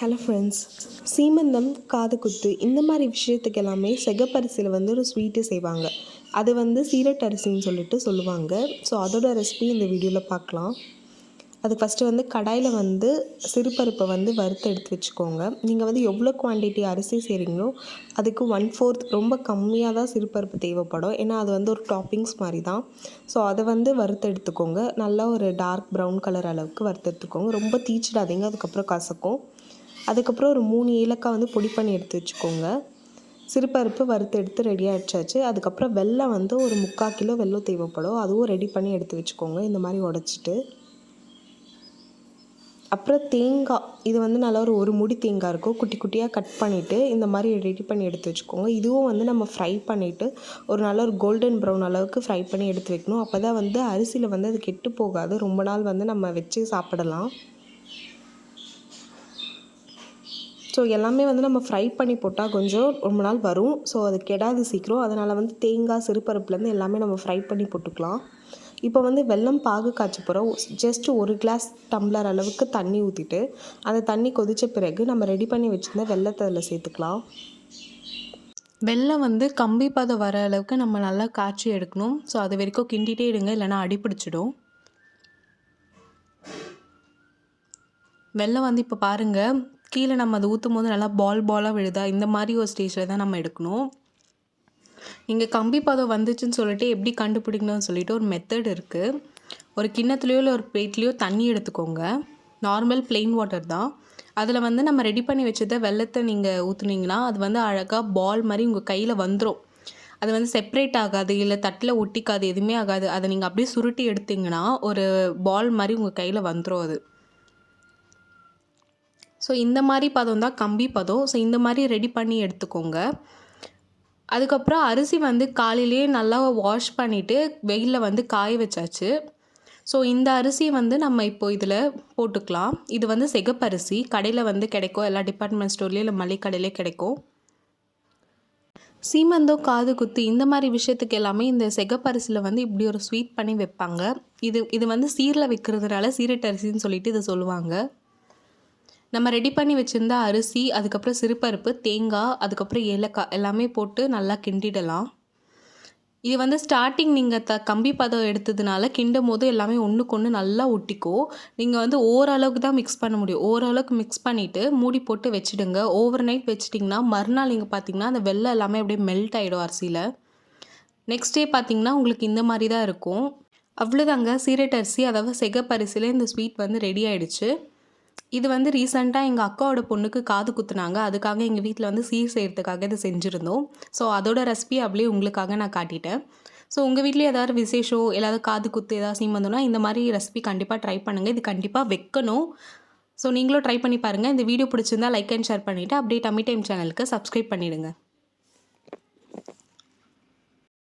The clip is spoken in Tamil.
ஹலோ ஃப்ரெண்ட்ஸ், சீமந்தம், காது குத்து இந்த மாதிரி விஷயத்துக்கு எல்லாமே செகப்பரிசியில் ஒரு ஸ்வீட்டு செய்வாங்க. அது சீரட் அரிசின்னு சொல்லுவாங்க. ஸோ அதோட ரெசிபி இந்த வீடியோவில் பார்க்கலாம். அது ஃபஸ்ட்டு கடாயில் சிறுபருப்பை வறுத்து எடுத்து வச்சுக்கோங்க. நீங்கள் எவ்வளோ குவான்டிட்டி அரிசி செய்கிறீங்களோ அதுக்கு 1/4 ரொம்ப கம்மியாக தான் சிறுபருப்பு தேவைப்படும். ஏன்னா அது ஒரு டாப்பிங்ஸ் மாதிரி தான். ஸோ அதை வறுத்து எடுத்துக்கோங்க. நல்லா ஒரு டார்க் ப்ரௌன் கலர் அளவுக்கு வறுத்து எடுத்துக்கோங்க. ரொம்ப தீச்சிடாதீங்க, அதுக்கப்புறம் கசக்கும். அதுக்கப்புறம் ஒரு 3 ஏலக்காய் பொடி பண்ணி எடுத்து வச்சுக்கோங்க. சிறுபருப்பு வறுத்து எடுத்து ரெடி ஆகிடுச்சாச்சு. அதுக்கப்புறம் வெல்லம் ஒரு 3/4 கிலோ வெல்லம் தேவைப்படும். அதுவும் ரெடி பண்ணி எடுத்து வச்சுக்கோங்க. இந்த மாதிரி உடச்சிட்டு, அப்புறம் தேங்காய், இது நல்லா ஒரு முடி தேங்காய் இருக்கும், குட்டி குட்டியாக கட் பண்ணிவிட்டு இந்த மாதிரி ரெடி பண்ணி எடுத்து வச்சுக்கோங்க. இதுவும் நம்ம ஃப்ரை பண்ணிவிட்டு ஒரு நல்ல ஒரு கோல்டன் ப்ரௌன் அளவுக்கு ஃப்ரை பண்ணி எடுத்து வைக்கணும். அப்போ தான் அரிசியில் அது கெட்டு போகாது. ரொம்ப நாள் நம்ம வச்சு சாப்பிடலாம். ஸோ எல்லாமே நம்ம ஃப்ரை பண்ணி போட்டால் கொஞ்சம் ரொம்ப நாள் வரும். ஸோ அது கெடாது சீக்கிரம். அதனால் தேங்காய், சிறுபருப்புலேருந்து எல்லாமே நம்ம ஃப்ரை பண்ணி போட்டுக்கலாம். இப்போ வெல்லம் பாகு காய்ச்ச போகிறோம். ஜஸ்ட் 1 கிளாஸ் டம்ளர் அளவுக்கு தண்ணி ஊற்றிட்டு, அந்த தண்ணி கொதித்த பிறகு நம்ம ரெடி பண்ணி வச்சுருந்த வெல்லத்தை அதில் சேர்த்துக்கலாம். வெல்லம் கம்பி பதம் வர அளவுக்கு நம்ம நல்லா காய்ச்சி எடுக்கணும். ஸோ அது வரைக்கும் கிண்டிகிட்டே இருங்க, இல்லைனா அடிப்பிடிச்சிடும். வெல்லம் இப்போ பாருங்கள், கீழே நம்ம அதை ஊற்றும் போது நல்லா பாலாக விழுதா, இந்த மாதிரி ஒரு ஸ்டேஜில் தான் நம்ம எடுக்கணும். இங்கே கம்பி பதம் வந்துச்சுன்னு சொல்லிட்டு எப்படி கண்டுபிடிக்கணும்னு சொல்லிட்டு ஒரு மெத்தட் இருக்குது. ஒரு கிண்ணத்துலேயோ இல்லை ஒரு பிளேட்லேயோ தண்ணி எடுத்துக்கோங்க. நார்மல் பிளெயின் வாட்டர் தான். அதில் நம்ம ரெடி பண்ணி வச்சத வெல்லத்தை நீங்கள் ஊற்றுனீங்கன்னா அது அழகாக பால் மாதிரி உங்கள் கையில் வந்துடும். அது செப்ரேட் ஆகாது, இல்லை தட்டில் ஒட்டிக்காது, எதுவுமே ஆகாது. அதை நீங்கள் அப்படியே சுருட்டி எடுத்திங்கன்னா ஒரு பால் மாதிரி உங்கள் கையில் வந்துடும் அது. ஸோ இந்த மாதிரி பதம் தான் கம்பி பதம். ஸோ இந்த மாதிரி ரெடி பண்ணி எடுத்துக்கோங்க. அதுக்கப்புறம் அரிசி காலையிலேயே நல்லா வாஷ் பண்ணிவிட்டு வெயிலில் காய வச்சாச்சு. ஸோ இந்த அரிசி நம்ம இப்போ இதில் போட்டுக்கலாம். இது சிகப்பரிசி. கடையில் கிடைக்கும், எல்லா டிபார்ட்மெண்ட் ஸ்டோர்லேயும் இல்லை மளிகை கடையிலே கிடைக்கும். சீமந்தம், காது குத்து இந்த மாதிரி விஷயத்துக்கு எல்லாமே இந்த சிகப்பரிசியில் இப்படி ஒரு ஸ்வீட் பண்ணி வைப்பாங்க. இது சீரில் வைக்கிறதுனால சீரட் அரிசின்னு சொல்லிட்டு இதை சொல்லுவாங்க. நம்ம ரெடி பண்ணி வச்சுருந்த அரிசி, அதுக்கப்புறம் சிறுபருப்பு, தேங்காய், அதுக்கப்புறம் ஏலக்காய் எல்லாமே போட்டு நல்லா கிண்டிடலாம். இது ஸ்டார்டிங் நீங்கள் கம்பி பதம் எடுத்ததுனால கிண்டும் போது எல்லாமே ஒன்றுக்கு ஒன்று நல்லா ஒட்டிக்கும். நீங்கள் ஓரளவுக்கு தான் மிக்ஸ் பண்ண முடியும். ஓரளவுக்கு மிக்ஸ் பண்ணிவிட்டு மூடி போட்டு வச்சுடுங்க. ஓவர் நைட் வச்சிட்டிங்கன்னா மறுநாள் நீங்கள் பார்த்தீங்கன்னா அந்த வெல்லம் எல்லாமே அப்படியே மெல்ட் ஆகிடும் அரிசியில். நெக்ஸ்ட் டே பார்த்தீங்கன்னா உங்களுக்கு இந்த மாதிரி தான் இருக்கும். அவ்வளோதாங்க, சீரட் அரிசி, அதாவது சிகப்பரிசியில் இந்த ஸ்வீட் ரெடி ஆகிடுச்சு. இது ரீசெண்டாக எங்கள் அக்காவோட பொண்ணுக்கு காது குத்துனாங்க. அதுக்காக எங்கள் வீட்டில் சீர் செய்கிறதுக்காக இதை செஞ்சுருந்தோம். ஸோ அதோட ரெசிபி அப்படியே உங்களுக்காக நான் காட்டிட்டேன். ஸோ உங்கள் வீட்லேயே ஏதாவது விசேஷம், ஏதாவது காது குத்து, ஏதாவது சீமந்தம்னா இந்த மாதிரி ரெசிபி கண்டிப்பாக ட்ரை பண்ணுங்கள். இது கண்டிப்பாக வைக்கணும். ஸோ நீங்களும் ட்ரை பண்ணி பாருங்கள். இந்த வீடியோ பிடிச்சிருந்தா லைக் அண்ட் ஷேர் பண்ணிவிட்டு அப்படியே டம்மி டைம் சேனலுக்கு சப்ஸ்கிரைப் பண்ணிவிடுங்க.